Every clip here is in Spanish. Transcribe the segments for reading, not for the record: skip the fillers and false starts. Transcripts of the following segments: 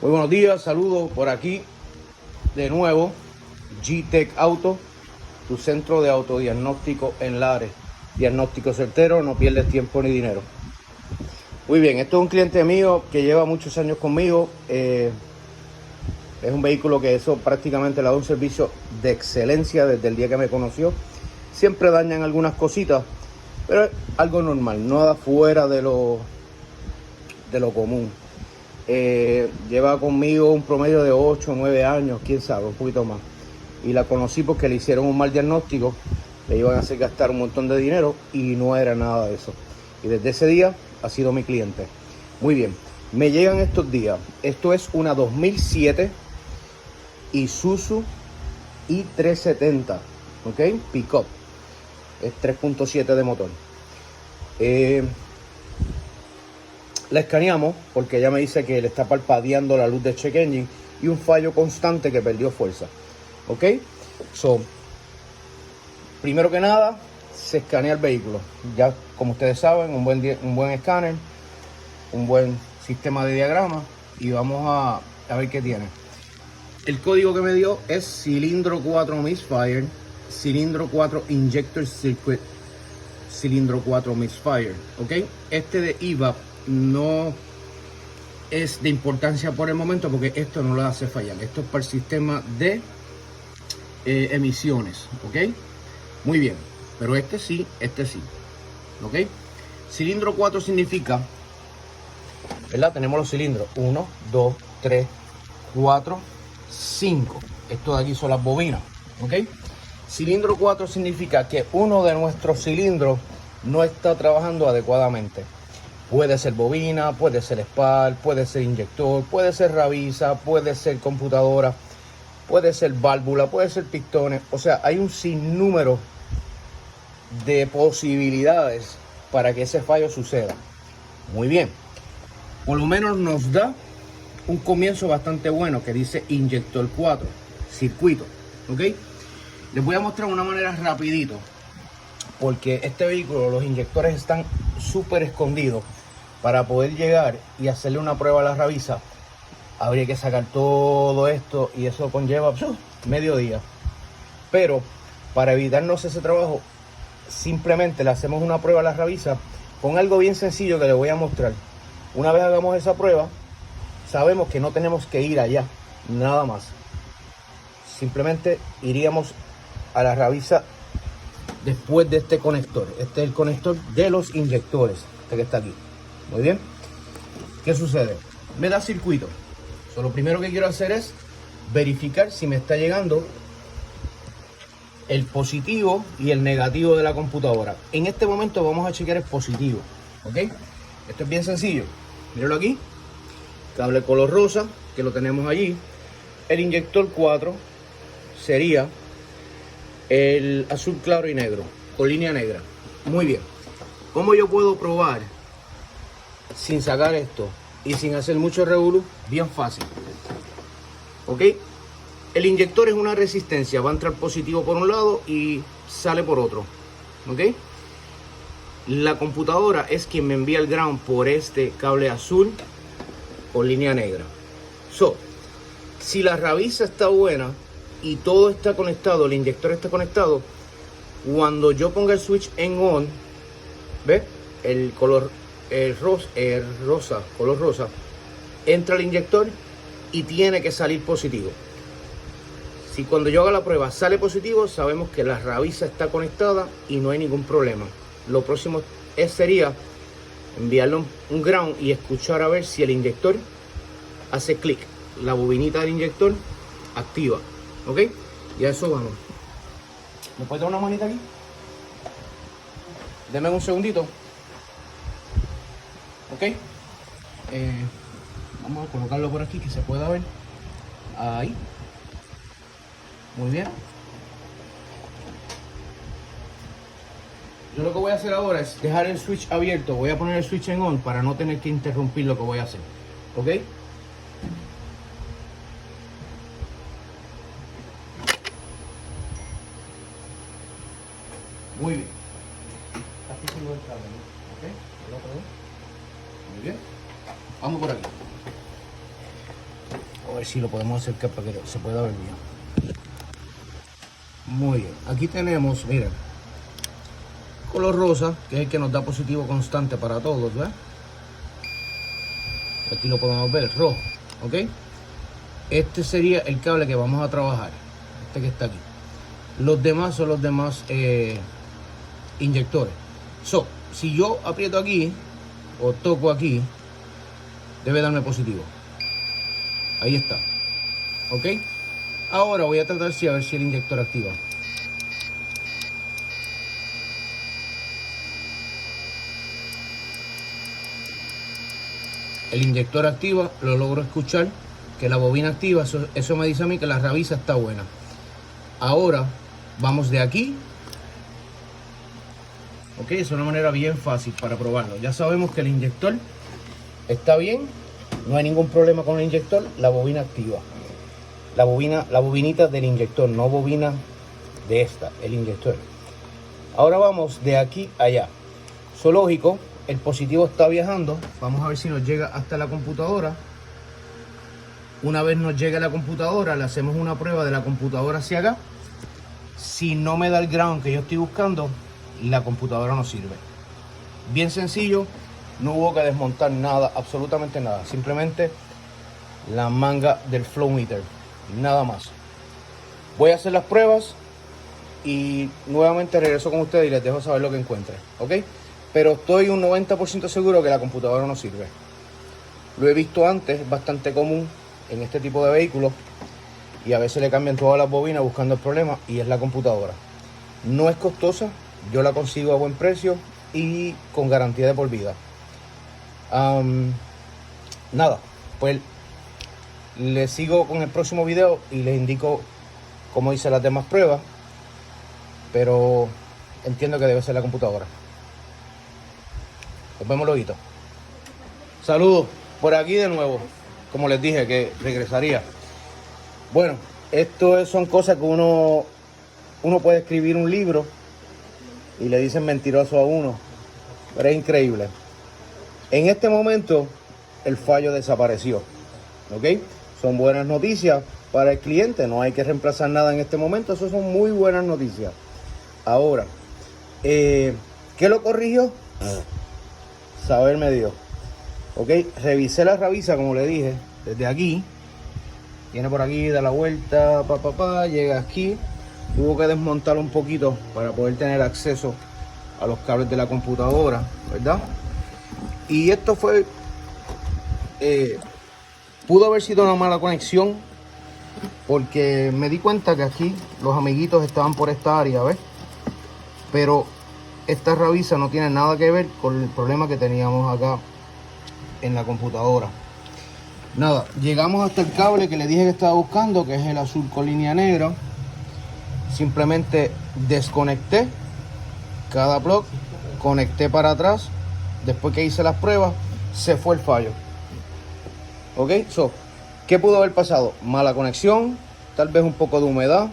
Muy buenos días, saludos por aquí de nuevo. G-Tech Auto, tu centro de autodiagnóstico en Lares. Diagnóstico certero, no pierdes tiempo ni dinero. Muy bien, esto es un cliente mío que lleva muchos años conmigo. Es un vehículo que eso prácticamente le da un servicio de excelencia desde el día que me conoció. Siempre dañan algunas cositas, pero es algo normal, nada fuera de lo común. Lleva conmigo un promedio de 8 o 9 años, quién sabe, un poquito más. Y la conocí porque le hicieron un mal diagnóstico, le iban a hacer gastar un montón de dinero y no era nada de eso. Y desde ese día ha sido mi cliente. Muy bien, me llegan estos días. Esto es una 2007 Isuzu i370, ¿ok? Pickup. Es 3.7 de motor. La escaneamos porque ella me dice que le está parpadeando la luz de check engine y un fallo constante que perdió fuerza. Ok, primero que nada se escanea el vehículo. Ya como ustedes saben, un buen escáner, un buen sistema de diagrama, y vamos a ver qué tiene. El código que me dio es cilindro 4 misfire, cilindro 4 injector circuit, cilindro 4 misfire. Ok, este de EVAP no es de importancia por el momento porque esto no lo hace fallar. Esto es para el sistema de emisiones, ok. Muy bien, pero este sí, ok. Cilindro 4 significa, ¿verdad? Tenemos los cilindros 1, 2, 3, 4, 5. Esto de aquí son las bobinas, ok. Cilindro 4 significa que uno de nuestros cilindros no está trabajando adecuadamente. Puede ser bobina, puede ser spar, puede ser inyector, puede ser rabisa, puede ser computadora, puede ser válvula, puede ser pistones. O sea, hay un sinnúmero de posibilidades para que ese fallo suceda. Muy bien. Por lo menos nos da un comienzo bastante bueno que dice inyector 4, circuito. ¿Ok? Les voy a mostrar una manera rapidito, porque este vehículo, los inyectores están súper escondidos. Para poder llegar y hacerle una prueba a la rabisa, habría que sacar todo esto y eso conlleva medio día. Pero para evitarnos ese trabajo, simplemente le hacemos una prueba a la rabisa con algo bien sencillo que les voy a mostrar. Una vez hagamos esa prueba, sabemos que no tenemos que ir allá, nada más. Simplemente iríamos a la rabisa después de este conector. Este es el conector de los inyectores, este que está aquí. Muy bien. ¿Qué sucede? Me da circuito. Lo primero que quiero hacer es verificar si me está llegando el positivo y el negativo de la computadora. En este momento vamos a chequear el positivo. ¿Ok? Esto es bien sencillo. Mírenlo aquí. Cable color rosa, que lo tenemos allí. El inyector 4 sería el azul claro y negro, con línea negra. Muy bien. ¿Cómo yo puedo probar sin sacar esto y sin hacer mucho revolú? Bien fácil. Ok, el inyector es una resistencia, va a entrar positivo por un lado y sale por otro. Ok, la computadora es quien me envía el ground por este cable azul con línea negra. Si la rabisa está buena y todo está conectado, el inyector está conectado, cuando yo ponga el switch en on, ¿ve? El color color rosa, entra el inyector y tiene que salir positivo. Si cuando yo haga la prueba sale positivo, sabemos que la rabisa está conectada y no hay ningún problema. Lo próximo sería enviarle un ground y escuchar a ver si el inyector hace clic. La bobinita del inyector activa. ¿Ok? Y a eso vamos. ¿Me puedes dar una manita aquí? Deme un segundito. Ok, vamos a colocarlo por aquí que se pueda ver. Ahí. Muy bien. Yo lo que voy a hacer ahora es dejar el switch abierto. Voy a poner el switch en on para no tener que interrumpir lo que voy a hacer. Ok. Muy bien. Aquí tengo el cable, ¿no? Ok. El otro, ¿no? Muy bien. Vamos por aquí. A ver si lo podemos acercar para que se pueda ver bien. Muy bien, aquí tenemos, miren, color rosa, que es el que nos da positivo constante para todos, ¿ves? Aquí lo podemos ver, rojo, ¿ok? Este sería el cable que vamos a trabajar, este que está aquí. Los demás son los demás inyectores. Si yo aprieto aquí o toco aquí, debe darme positivo. Ahí está, ¿ok? Ahora voy a tratar a ver si el inyector activa. El inyector activa, lo logro escuchar, que la bobina activa, eso me dice a mí que la rabiza está buena. Ahora vamos de aquí, ok, es una manera bien fácil para probarlo. Ya sabemos que el inyector está bien, no hay ningún problema con el inyector, la bobina activa. La bobinita del inyector, no bobina de esta, el inyector. Ahora vamos de aquí a allá. Lógico, el positivo está viajando. Vamos a ver si nos llega hasta la computadora. Una vez nos llegue a la computadora, le hacemos una prueba de la computadora hacia acá. Si no me da el ground que yo estoy buscando, la computadora no sirve. Bien sencillo, no hubo que desmontar nada, absolutamente nada. Simplemente la manga del flow meter, nada más. Voy a hacer las pruebas y nuevamente regreso con ustedes y les dejo saber lo que encuentre, ¿ok? Pero estoy un 90% seguro que la computadora no sirve. Lo he visto antes, es bastante común en este tipo de vehículos y a veces le cambian todas las bobinas buscando el problema y es la computadora. No es costosa, yo la consigo a buen precio y con garantía de por vida. Nada, pues les sigo con el próximo video y les indico cómo hice las demás pruebas, pero entiendo que debe ser la computadora. Nos vemos luego. Saludos por aquí de nuevo. Como les dije que regresaría. Bueno, esto son cosas que uno puede escribir un libro y le dicen mentiroso a uno, pero es increíble. En este momento el fallo desapareció, ¿ok? Son buenas noticias para el cliente, no hay que reemplazar nada en este momento, eso son muy buenas noticias. Ahora, ¿qué lo corrigió? Saberme Dios. Ok, revisé la rabiza como le dije, desde aquí. Viene por aquí, da la vuelta, llega aquí. Tuvo que desmontar un poquito para poder tener acceso a los cables de la computadora, ¿verdad? Y esto fue, pudo haber sido una mala conexión, porque me di cuenta que aquí los amiguitos estaban por esta área, ¿ves? Pero esta rabiza no tiene nada que ver con el problema que teníamos acá en la computadora. Nada, llegamos hasta el cable que le dije que estaba buscando, que es el azul con línea negra. Simplemente desconecté cada plug, conecté para atrás. Después que hice las pruebas, se fue el fallo. Ok, ¿qué pudo haber pasado? Mala conexión, tal vez un poco de humedad,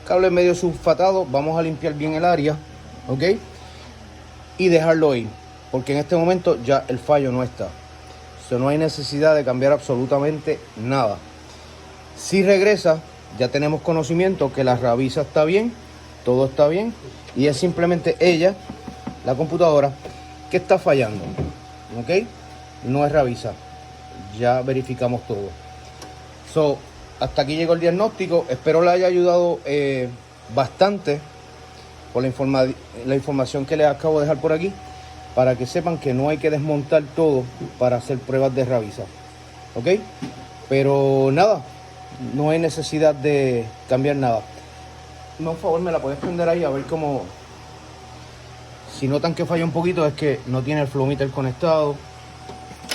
cable medio sulfatado. Vamos a limpiar bien el área, ok, y dejarlo ir, porque en este momento ya el fallo no está. No hay necesidad de cambiar absolutamente nada. Si regresa, ya tenemos conocimiento que la rabiza está bien, todo está bien, y es simplemente ella, la computadora, que está fallando, ok, no es rabiza. Ya verificamos todo. Hasta aquí llegó el diagnóstico. Espero le haya ayudado bastante por la información que les acabo de dejar por aquí, para que sepan que no hay que desmontar todo para hacer pruebas de rabiza, ok. Pero nada, no hay necesidad de cambiar nada. Por favor, me la puedes prender ahí a ver cómo. Si notan que falla un poquito, es que no tiene el flow meter conectado,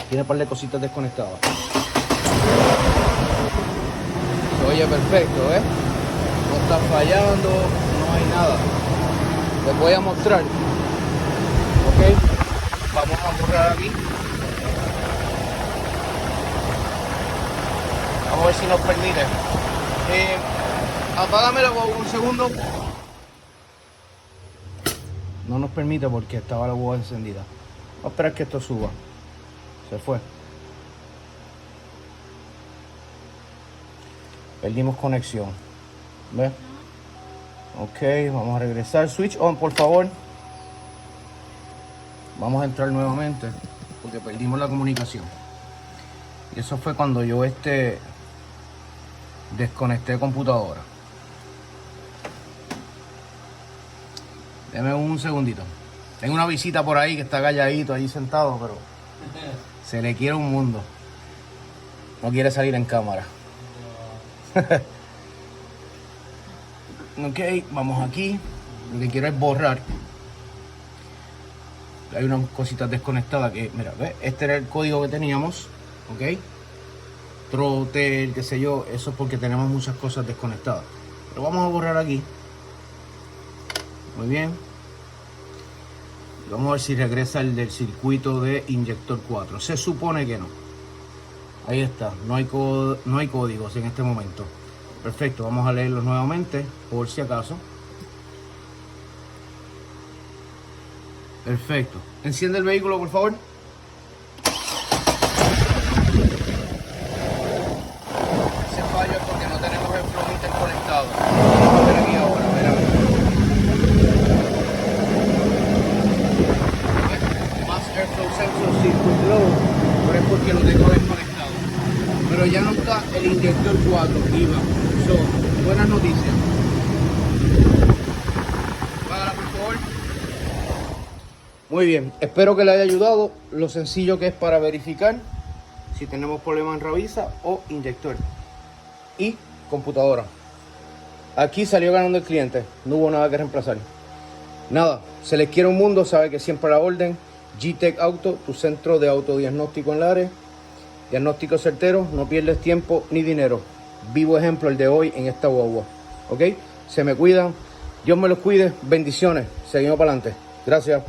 tiene un par de cositas desconectadas. Se oye perfecto, ¿eh? No está fallando, no hay nada. Les voy a mostrar. Ok, vamos a borrar aquí. Vamos a ver si nos permite. Apágamela un segundo. No nos permite porque estaba la boba encendida. Vamos a esperar que esto suba. Se fue. Perdimos conexión. ¿Ves? Ok, vamos a regresar. Switch on, por favor. Vamos a entrar nuevamente porque perdimos la comunicación. Y eso fue cuando yo desconecté computadora. Deme un segundito. Tengo una visita por ahí que está calladito ahí sentado, pero se le quiere un mundo. No quiere salir en cámara. Ok, vamos aquí. Lo que quiero es borrar. Hay unas cositas desconectadas que, mira, ¿ves? Este era el código que teníamos. Ok. Trotel, qué sé yo. Eso es porque tenemos muchas cosas desconectadas. Pero vamos a borrar aquí. Muy bien. Vamos a ver si regresa el del circuito de inyector 4. Se supone que no. Ahí está. No hay códigos en este momento. Perfecto. Vamos a leerlos nuevamente por si acaso. Perfecto. Enciende el vehículo, por favor. Ese fallo es porque no tenemos el flow interconectado. Vamos a ver aquí ahora. Mira. Más airflow sensor circuit low, pero es porque lo tengo desconectado. Pero ya no está el inyector 4, IVA. So, buenas noticias. Págala, por favor. Muy bien, espero que le haya ayudado lo sencillo que es para verificar si tenemos problemas en rabisa o inyector y computadora. Aquí salió ganando el cliente, no hubo nada que reemplazar. Nada, se les quiere un mundo, sabe que siempre a la orden. G-Tech Auto, tu centro de autodiagnóstico en Lares. Diagnóstico certero, no pierdes tiempo ni dinero. Vivo ejemplo el de hoy en esta guagua. ¿Ok? Se me cuidan, Dios me los cuide, bendiciones, seguimos para adelante. Gracias.